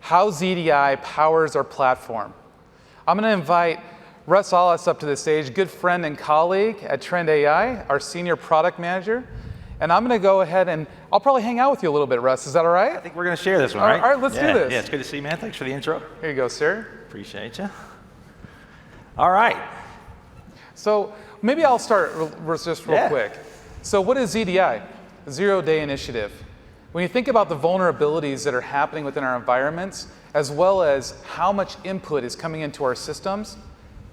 how ZDI powers our platform. I'm going to invite Russ Allis up to the stage, good friend and colleague at TrendAI, our senior product manager. And I'm going to go ahead and I'll probably hang out with you a little bit, Russ. Is that all right? I think we're going to share this one, right? All right, let's do this. Yeah, it's good to see you, man. Thanks for the intro. Here you go, sir. Appreciate you. All right. So maybe I'll start just real quick. So what is ZDI? Zero-Day Initiative. When you think about the vulnerabilities that are happening within our environments, as well as how much input is coming into our systems,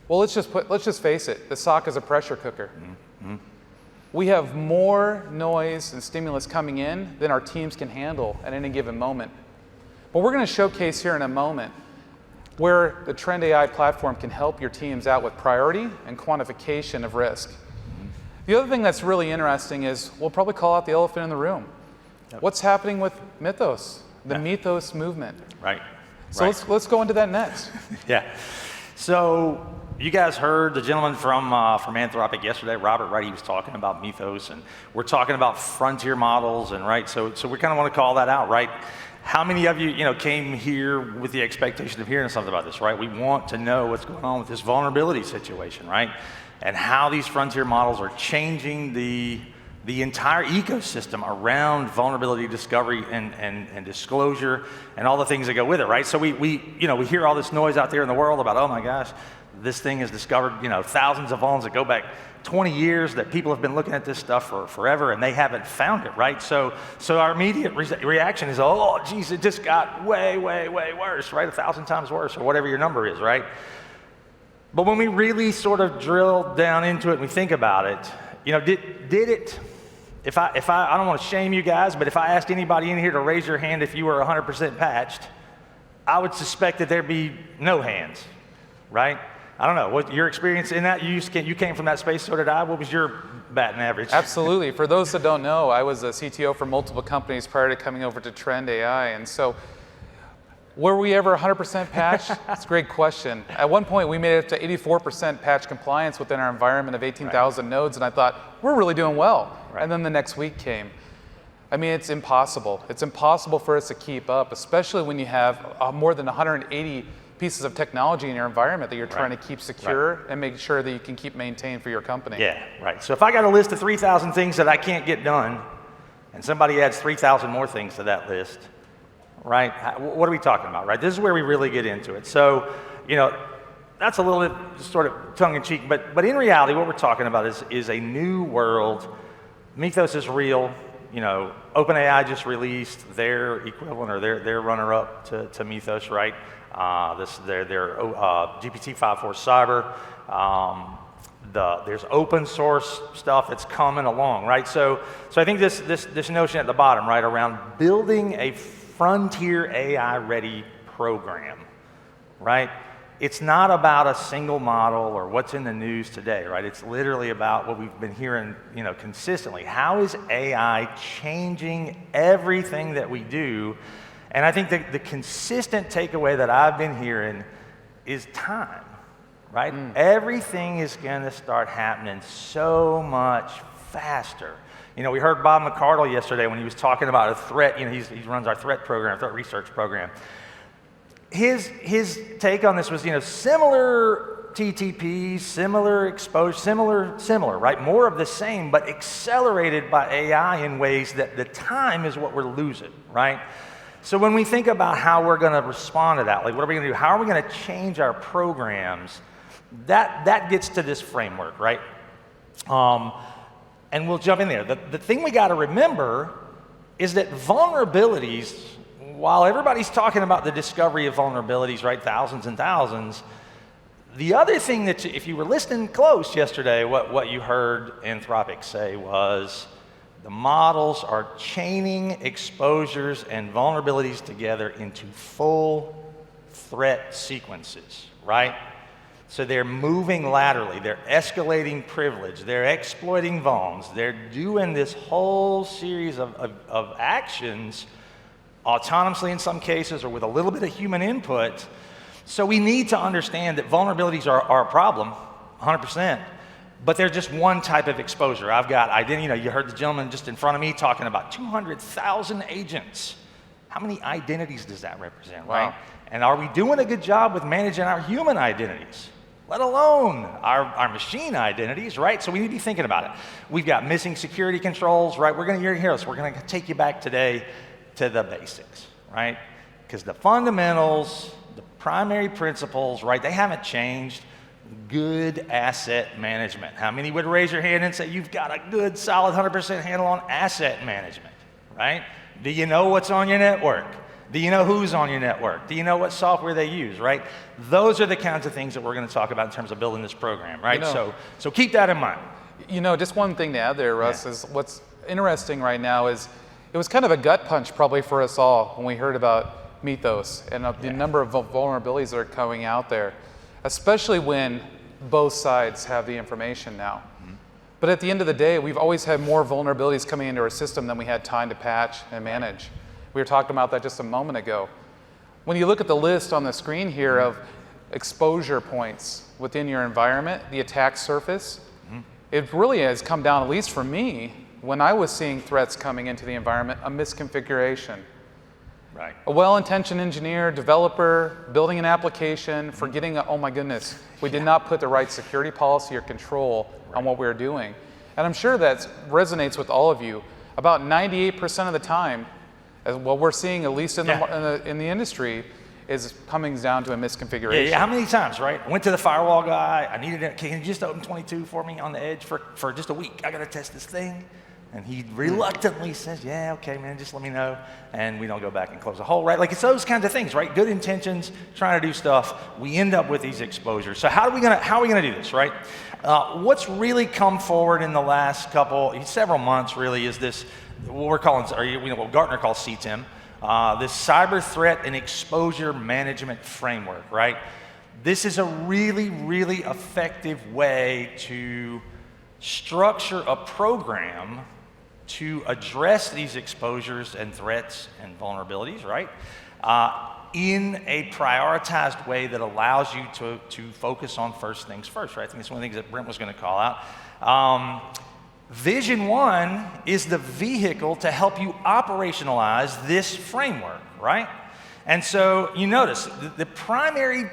well, let's just face it, the SOC is a pressure cooker. Mm-hmm. We have more noise and stimulus coming in than our teams can handle at any given moment. But we're going to showcase here in a moment where the TrendAI platform can help your teams out with priority and quantification of risk. Mm-hmm. The other thing that's really interesting is we'll probably call out the elephant in the room. Yep. What's happening with Mythos, the Mythos movement? Right. So let's go into that next. Yeah. So you guys heard the gentleman from Anthropic yesterday, Robert, right? He was talking about Mythos, and we're talking about frontier models, and right. So we kind of want to call that out, right? How many of you, came here with the expectation of hearing something about this, right? We want to know what's going on with this vulnerability situation, right? And how these frontier models are changing the entire ecosystem around vulnerability discovery and disclosure and all the things that go with it, right? So we hear all this noise out there in the world about, oh my gosh, this thing has discovered, thousands of vulns that go back 20 years that people have been looking at this stuff for forever and they haven't found it, right? So our immediate reaction is, oh, geez, it just got way, way, way worse, right? 1,000 times worse, or whatever your number is, right? But when we really sort of drill down into it and we think about it, did it, if I don't want to shame you guys, but if I asked anybody in here to raise your hand if you were 100% patched, I would suspect that there'd be no hands, right? I don't know, what your experience in that, you came from that space, so did I. What was your batting average? Absolutely. For those that don't know, I was a CTO for multiple companies prior to coming over to TrendAI. And so were we ever 100% patched? That's a great question. At one point, we made it to 84% patch compliance within our environment of 18,000 nodes, and I thought, we're really doing well. Right. And then the next week came. I mean, it's impossible. It's impossible for us to keep up, especially when you have more than 180 pieces of technology in your environment that you're trying to keep secure and make sure that you can keep maintained for your company. Yeah, right. So if I got a list of 3,000 things that I can't get done, and somebody adds 3,000 more things to that list, right? What are we talking about, right? This is where we really get into it. So, that's a little bit sort of tongue-in-cheek, but in reality, what we're talking about is a new world. Mythos is real. OpenAI just released their equivalent or their runner-up to Mythos, right? Their GPT-5.4 Cyber. There's open source stuff that's coming along, right? So I think this notion at the bottom, right, around building a frontier AI-ready program, right? It's not about a single model or what's in the news today, right? It's literally about what we've been hearing, consistently. How is AI changing everything that we do? And I think the consistent takeaway that I've been hearing is time, right? Everything is going to start happening so much faster. We heard Bob McCardle yesterday when he was talking about a threat. He runs our threat research program. His take on this was, similar TTPs, similar exposure, similar, right? More of the same, but accelerated by AI in ways that the time is what we're losing, right? So when we think about how we're going to respond to that, like what are we going to do? How are we going to change our programs? That gets to this framework, right? And we'll jump in there. The thing we got to remember is that vulnerabilities, while everybody's talking about the discovery of vulnerabilities, right, thousands and thousands, the other thing that, if you were listening close yesterday, what you heard Anthropic say was the models are chaining exposures and vulnerabilities together into full threat sequences, right? So they're moving laterally, they're escalating privilege, they're exploiting vulns, they're doing this whole series of actions autonomously in some cases or with a little bit of human input. So we need to understand that vulnerabilities are a problem, 100%, but they're just one type of exposure. I've got identity, you heard the gentleman just in front of me talking about 200,000 agents. how many identities does that represent, Wow. right? And are we doing a good job with managing our human identities, let alone our machine identities, right? So we need to be thinking about it. We've got missing security controls, right? We're going to hear this. We're going to take you back today to the basics, right? Because the fundamentals, the primary principles, right, they haven't changed. Good asset management. How many would raise your hand and say you've got a good, solid 100% handle on asset management, right? Do you know what's on your network? Do you know who's on your network? Do you know what software they use, right? Those are the kinds of things that we're going to talk about in terms of building this program, right? So keep that in mind. You know, just one thing to add there, Russ, is what's interesting right now is it was kind of a gut punch probably for us all when we heard about Mythos and the number of vulnerabilities that are coming out there, especially when both sides have the information now. But at the end of the day, we've always had more vulnerabilities coming into our system than we had time to patch and manage. We were talking about that just a moment ago. When you look at the list on the screen here of exposure points within your environment, the attack surface, it really has come down, at least for me, when I was seeing threats coming into the environment, a misconfiguration. Right. A well-intentioned engineer, developer, building an application, forgetting, oh my goodness, we did not put the right security policy or control on what we were doing. And I'm sure that resonates with all of you. About 98% of the time, as what we're seeing, at least in the industry, is coming down to a misconfiguration. Yeah, how many times, right? Went to the firewall guy, I needed it, can you just open 22 for me on the edge for just a week? I gotta test this thing. And he reluctantly says, yeah, okay, man, just let me know. And we don't go back and close the hole, right? Like it's those kinds of things, right? Good intentions, trying to do stuff. We end up with these exposures. So how are we gonna do this, right? What's really come forward in the last several months really is this, what we're calling, what Gartner calls CTEM, this cyber threat and exposure management framework, right? This is a really, really effective way to structure a program to address these exposures and threats and vulnerabilities, right? In a prioritized way that allows you to focus on first things first, right? I think that's one of the things that Brent was going to call out. Vision 1 is the vehicle to help you operationalize this framework, right? And so you notice the primary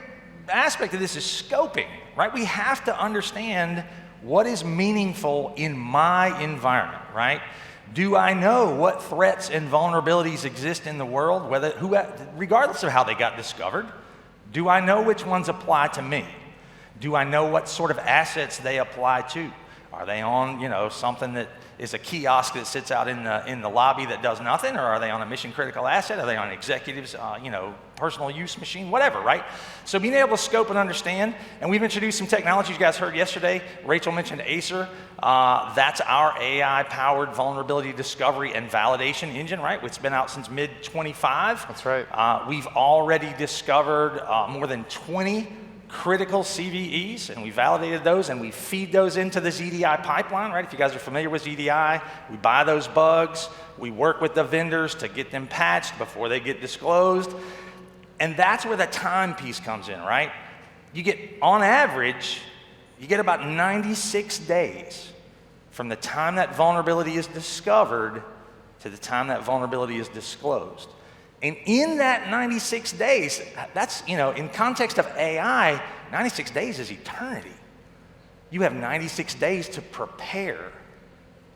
aspect of this is scoping, right? We have to understand what is meaningful in my environment, right? Do I know what threats and vulnerabilities exist in the world, regardless of how they got discovered? Do I know which ones apply to me? Do I know what sort of assets they apply to? Are they on, something that is a kiosk that sits out in the lobby that does nothing, or are they on a mission critical asset? Are they on executives, personal use machine, whatever, right? So being able to scope and understand, and we've introduced some technology you guys heard yesterday. Rachel mentioned Acer. That's our AI-powered vulnerability discovery and validation engine, right? It's been out since mid-25. That's right. We've already discovered more than 20 critical CVEs, and we validated those, and we feed those into the ZDI pipeline, right? If you guys are familiar with ZDI, we buy those bugs, we work with the vendors to get them patched before they get disclosed, and that's where the time piece comes in, right? You get, on average, you get about 96 days from the time that vulnerability is discovered to the time that vulnerability is disclosed. And in that 96 days, that's, in context of AI, 96 days is eternity. You have 96 days to prepare.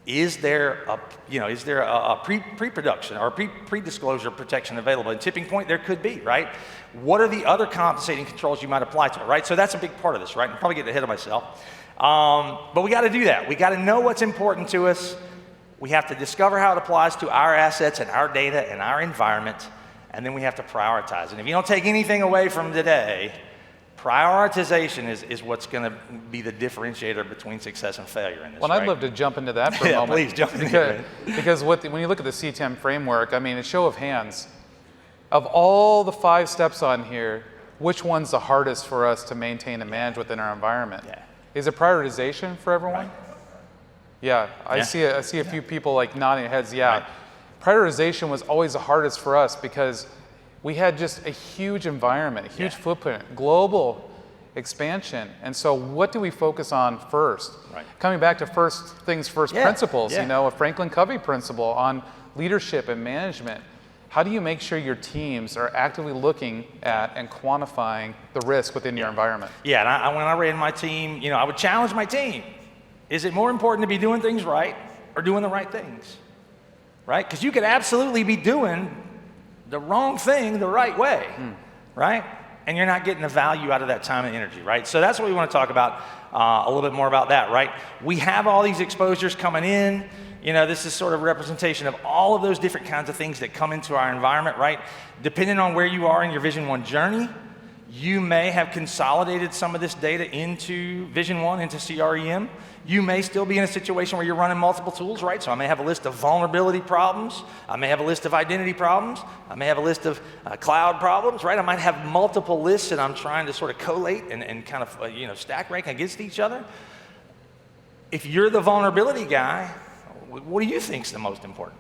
Is there a pre-production or pre-disclosure protection available? And tipping point, there could be, right? What are the other compensating controls you might apply to it, right? So that's a big part of this, right? I'm probably getting ahead of myself. But we got to do that. We got to know what's important to us. We have to discover how it applies to our assets and our data and our environment. And then we have to prioritize. And if you don't take anything away from today, prioritization is what's going to be the differentiator between success and failure in this. Well, I'd love to jump into that for a moment. Please jump into it. Because when you look at the CTEM framework, I mean, a show of hands, of all the 5 steps on here, which one's the hardest for us to maintain and manage within our environment? Yeah. Is it prioritization for everyone? Right. Yeah, I see a few people like nodding heads. Yeah. Right. Prioritization was always the hardest for us because we had just a huge environment, a huge footprint, global expansion. And so what do we focus on first? Right. Coming back to first things first principles, a Franklin Covey principle on leadership and management. how do you make sure your teams are actively looking at and quantifying the risk within your environment? Yeah, and when I ran my team, I would challenge my team. Is it more important to be doing things right or doing the right things? Right? Because you could absolutely be doing the wrong thing the right way, right? And you're not getting the value out of that time and energy, right? So that's what we want to talk about, a little bit more about that, right? We have all these exposures coming in. This is sort of representation of all of those different kinds of things that come into our environment, right? Depending on where you are in your Vision 1 journey, you may have consolidated some of this data into Vision 1, into CREM. You may still be in a situation where you're running multiple tools, right? So I may have a list of vulnerability problems. I may have a list of identity problems. I may have a list of cloud problems, right? I might have multiple lists that I'm trying to sort of collate and kind of, stack rank against each other. If you're the vulnerability guy, what do you think is the most important?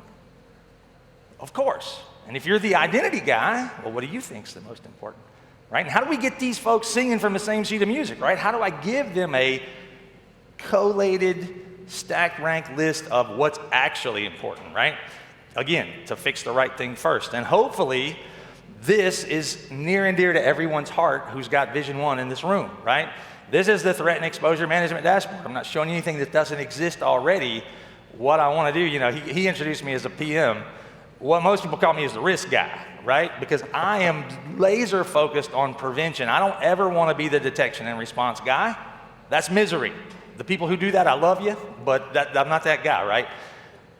Of course. And if you're the identity guy, well, what do you think is the most important? Right? And how do we get these folks singing from the same sheet of music, right? How do I give them a collated, stack rank list of what's actually important, right? Again, to fix the right thing first. And hopefully, this is near and dear to everyone's heart who's got Vision 1 in this room, right? This is the threat and exposure management dashboard. I'm not showing you anything that doesn't exist already. What I want to do, he introduced me as a PM. What most people call me is the risk guy, right? Because I am laser focused on prevention. I don't ever want to be the detection and response guy. That's misery. The people who do that, I love you, but I'm not that guy, right?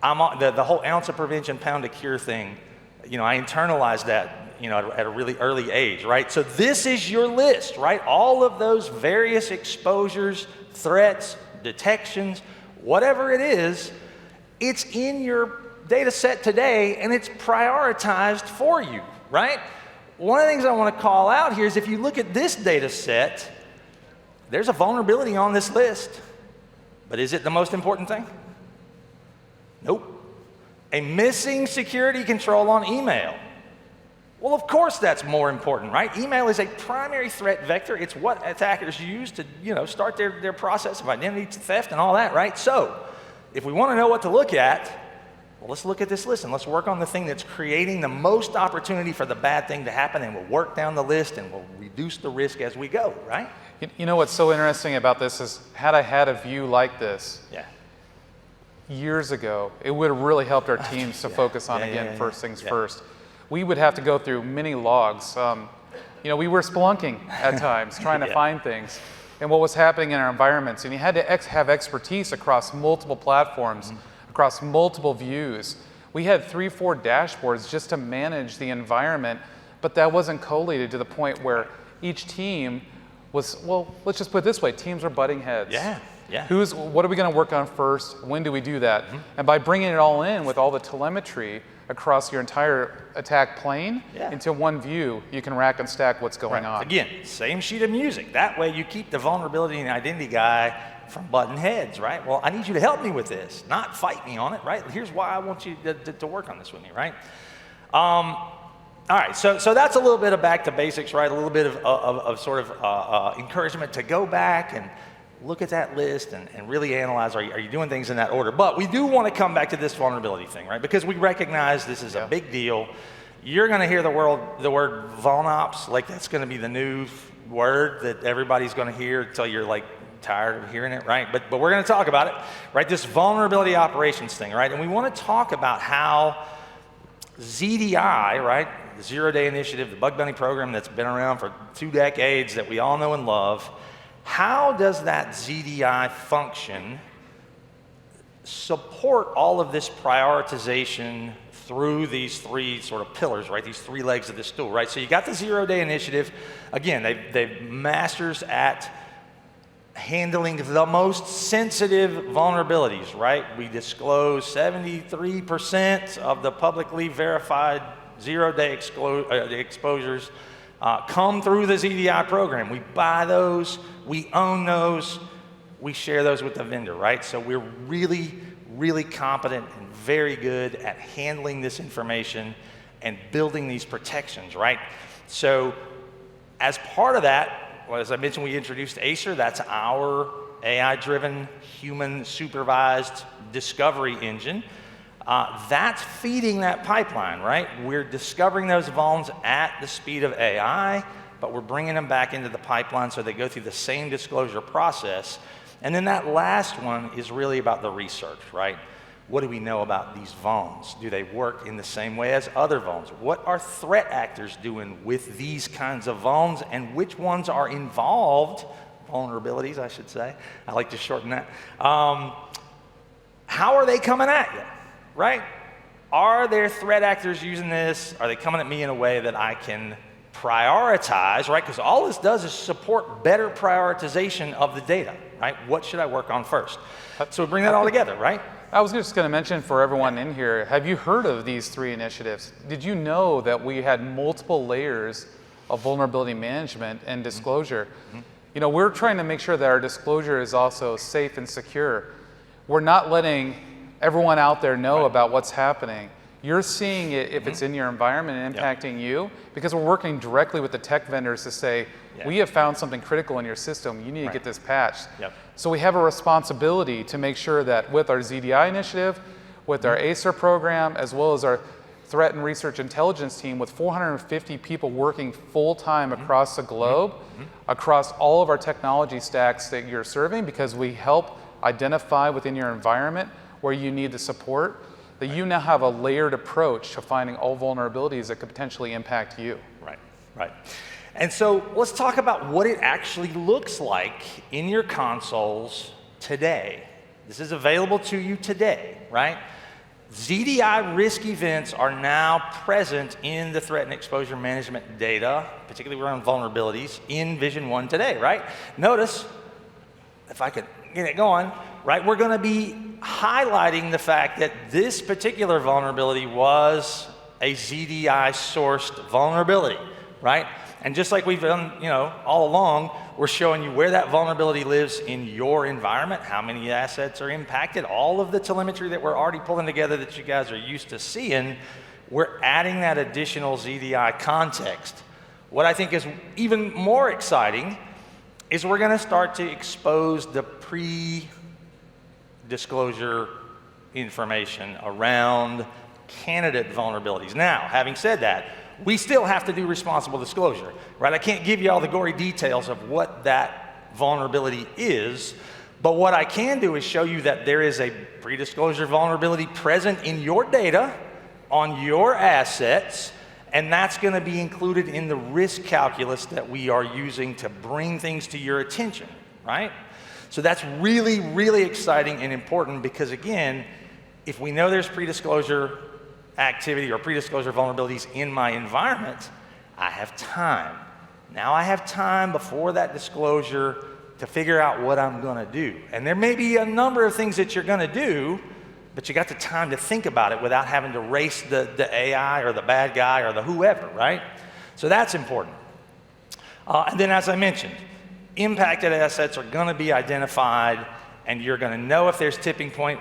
I'm on the whole ounce of prevention, pound of cure thing. I internalized that, at a really early age, right? So this is your list, right? All of those various exposures, threats, detections, whatever it is, it's in your data set today, and it's prioritized for you, right? One of the things I want to call out here is if you look at this data set, there's a vulnerability on this list, but is it the most important thing? Nope. A missing security control on email. Well, of course that's more important, right? Email is a primary threat vector. It's what attackers use to, start their process of identity theft and all that, right? So, if we want to know what to look at, well, let's look at this list and let's work on the thing that's creating the most opportunity for the bad thing to happen, and we'll work down the list and we'll reduce the risk as we go, right? You know what's so interesting about this is, had I had a view like this years ago, it would have really helped our teams to focus on, first things first. We would have to go through many logs. We were spelunking at times, trying to find things and what was happening in our environments. And you had to have expertise across multiple platforms, across multiple views. We had 3-4 dashboards just to manage the environment, but that wasn't collated to the point where each team was, well, let's just put it this way, teams are butting heads. What are we going to work on first? When do we do that? And by bringing it all in with all the telemetry across your entire attack plane into one view, you can rack and stack what's going on. Again, same sheet of music. That way you keep the vulnerability and identity guy from butting heads, right? Well, I need you to help me with this, not fight me on it, right? Here's why I want you to work on this with me, right? All right, so that's a little bit of back to basics, right? A little bit of sort of encouragement to go back and look at that list and really analyze, are you doing things in that order? But we do want to come back to this vulnerability thing, right? Because we recognize this is a big deal. You're going to hear the word vulnops, like that's going to be the new word that everybody's going to hear until you're like tired of hearing it, right? But we're going to talk about it, right? This vulnerability operations thing, right? And we want to talk about how ZDI, right? The Zero-Day Initiative, the bug bounty program that's been around for 2 decades that we all know and love. How does that ZDI function support all of this prioritization through these 3 sort of pillars, right? These 3 legs of this stool, right? So you got the Zero-Day Initiative. Again, they've masters at handling the most sensitive vulnerabilities, right? We disclose 73% of the publicly verified zero-day exposures come through the ZDI program. We buy those, we own those, we share those with the vendor, right? So we're really, really competent and very good at handling this information and building these protections, right? So as part of that, well, as I mentioned, we introduced Acer. That's our AI-driven, human-supervised discovery engine. That's feeding that pipeline, right? We're discovering those vulns at the speed of AI, but we're bringing them back into the pipeline so they go through the same disclosure process. And then that last one is really about the research, right? What do we know about these vulns? Do they work in the same way as other vulns? What are threat actors doing with these kinds of vulns, and which ones are involved? Vulnerabilities, I should say. I like to shorten that. How are they coming at you, right? Are there threat actors using this? Are they coming at me in a way that I can prioritize, right? Because all this does is support better prioritization of the data, right? What should I work on first? So we bring that all together, right? I was just going to mention for everyone in here, have you heard of these 3 initiatives? Did you know that we had multiple layers of vulnerability management and disclosure? You know, we're trying to make sure that our disclosure is also safe and secure. We're not letting everyone out there know about what's happening. You're seeing it if it's in your environment and impacting you, because we're working directly with the tech vendors to say, we have found something critical in your system, you need to get this patched. So we have a responsibility to make sure that with our ZDI initiative, with our ACER program, as well as our threat and research intelligence team with 450 people working full-time across the globe, across all of our technology stacks that you're serving, because we help identify within your environment where you need the support, that you now have a layered approach to finding all vulnerabilities that could potentially impact you. Right. And so let's talk about what it actually looks like in your consoles today. This is available to you today, right? ZDI risk events are now present in the threat and exposure management data, particularly around vulnerabilities, in Vision 1 today, right? Notice, if I could get it going, right, we're going to be highlighting the fact that this particular vulnerability was a ZDI-sourced vulnerability, right? And just like we've done, all along, we're showing you where that vulnerability lives in your environment, how many assets are impacted, all of the telemetry that we're already pulling together that you guys are used to seeing. We're adding that additional ZDI context. What I think is even more exciting is we're going to start to expose the pre-disclosure information around candidate vulnerabilities. Now, having said that, we still have to do responsible disclosure, right? I can't give you all the gory details of what that vulnerability is, but what I can do is show you that there is a pre-disclosure vulnerability present in your data on your assets, and that's going to be included in the risk calculus that we are using to bring things to your attention, right? So that's really, really exciting and important because, again, if we know there's pre-disclosure activity or pre-disclosure vulnerabilities in my environment, I have time. Now I have time before that disclosure to figure out what I'm going to do. And there may be a number of things that you're going to do, but you got the time to think about it without having to race the AI or the bad guy or the whoever, right? So that's important. And then, as I mentioned, impacted assets are going to be identified, and you're going to know if there's tipping point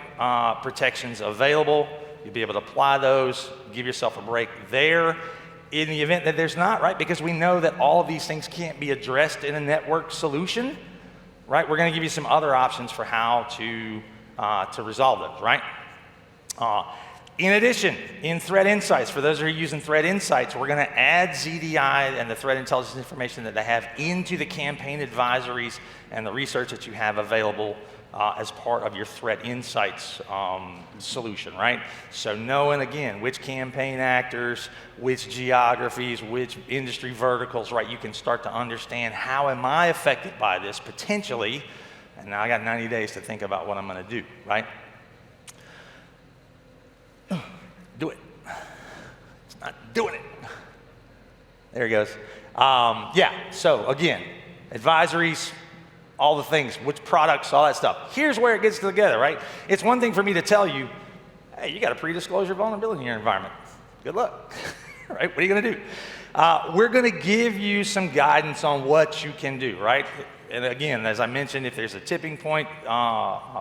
protections available. You'll be able to apply those, give yourself a break there. In the event that there's not, right, because we know that all of these things can't be addressed in a network solution, right, we're going to give you some other options for how to resolve those, right? In addition, in Threat Insights, for those who are using Threat Insights, we're going to add ZDI and the threat intelligence information that they have into the campaign advisories and the research that you have available as part of your Threat Insights solution, right? So knowing, again, which campaign actors, which geographies, which industry verticals, right? You can start to understand how am I affected by this potentially, and now I got 90 days to think about what I'm going to do, right? Do it. It's not doing it. There he goes. So again, advisories, all the things, which products, all that stuff. Here's where it gets together, right? It's one thing for me to tell you, hey, you got a pre-disclosure vulnerability in your environment. Good luck, right? What are you going to do? We're going to give you some guidance on what you can do, right? And again, as I mentioned, if there's a tipping point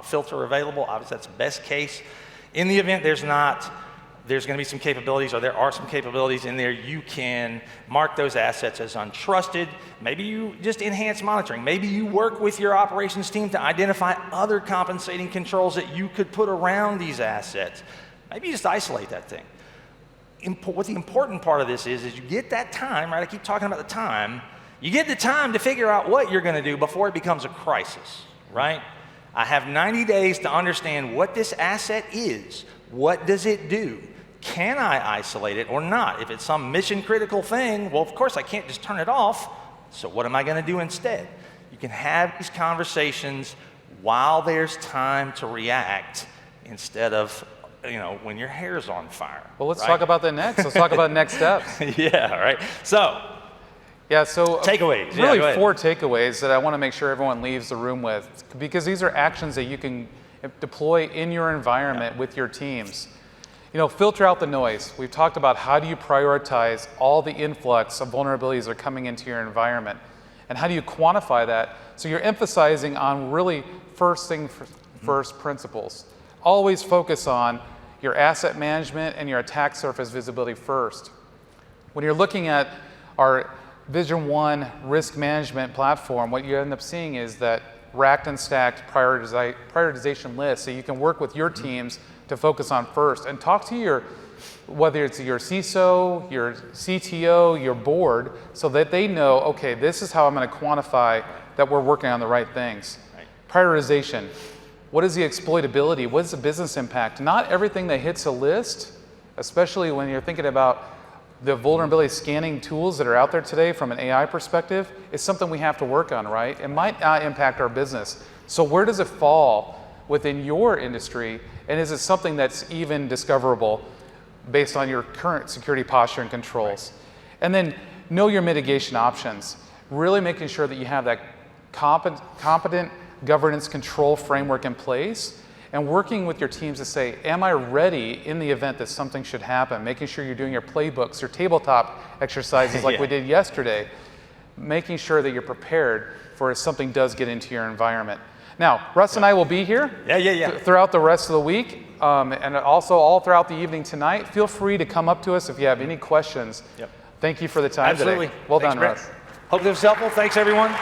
filter available, obviously that's the best case. In the event there's not, there's going to be some capabilities, or there are some capabilities in there. You can mark those assets as untrusted. Maybe you just enhance monitoring. Maybe you work with your operations team to identify other compensating controls that you could put around these assets. Maybe you just isolate that thing. What the important part of this is you get that time, right? I keep talking about the time. You get the time to figure out what you're going to do before it becomes a crisis, right? I have 90 days to understand what this asset is. What does it do? Can I isolate it or not? If it's some mission critical thing, well, of course I can't just turn it off. So what am I going to do instead? You can have these conversations while there's time to react instead of, when your hair's on fire. Well, let's talk about that next. Let's talk about next steps. Yeah, right. So takeaways. Really 4 takeaways that I want to make sure everyone leaves the room with, because these are actions that you can deploy in your environment with your teams. Filter out the noise. We've talked about how do you prioritize all the influx of vulnerabilities that are coming into your environment, and how do you quantify that so you're emphasizing on really first principles. Always focus on your asset management and your attack surface visibility first. When you're looking at our Vision 1 risk management platform, what you end up seeing is that racked and stacked prioritization lists, so you can work with your teams to focus on first, and talk to whether it's your CISO, your CTO, your board, so that they know, okay, this is how I'm going to quantify that we're working on the right things. Right. Prioritization. What is the exploitability? What is the business impact? Not everything that hits a list, especially when you're thinking about the vulnerability scanning tools that are out there today from an AI perspective, is something we have to work on, right? It might not impact our business. So where does it fall within your industry, and is it something that's even discoverable based on your current security posture and controls? Right. And then know your mitigation options. Really making sure that you have that competent governance control framework in place, and working with your teams to say, am I ready in the event that something should happen? Making sure you're doing your playbooks, your tabletop exercises like we did yesterday. Making sure that you're prepared for if something does get into your environment. Now, Russ and I will be here throughout the rest of the week, and also all throughout the evening tonight. Feel free to come up to us if you have any questions. Yep. Thank you for the time today. Well done, Russ. Hope this was helpful. Thanks, everyone.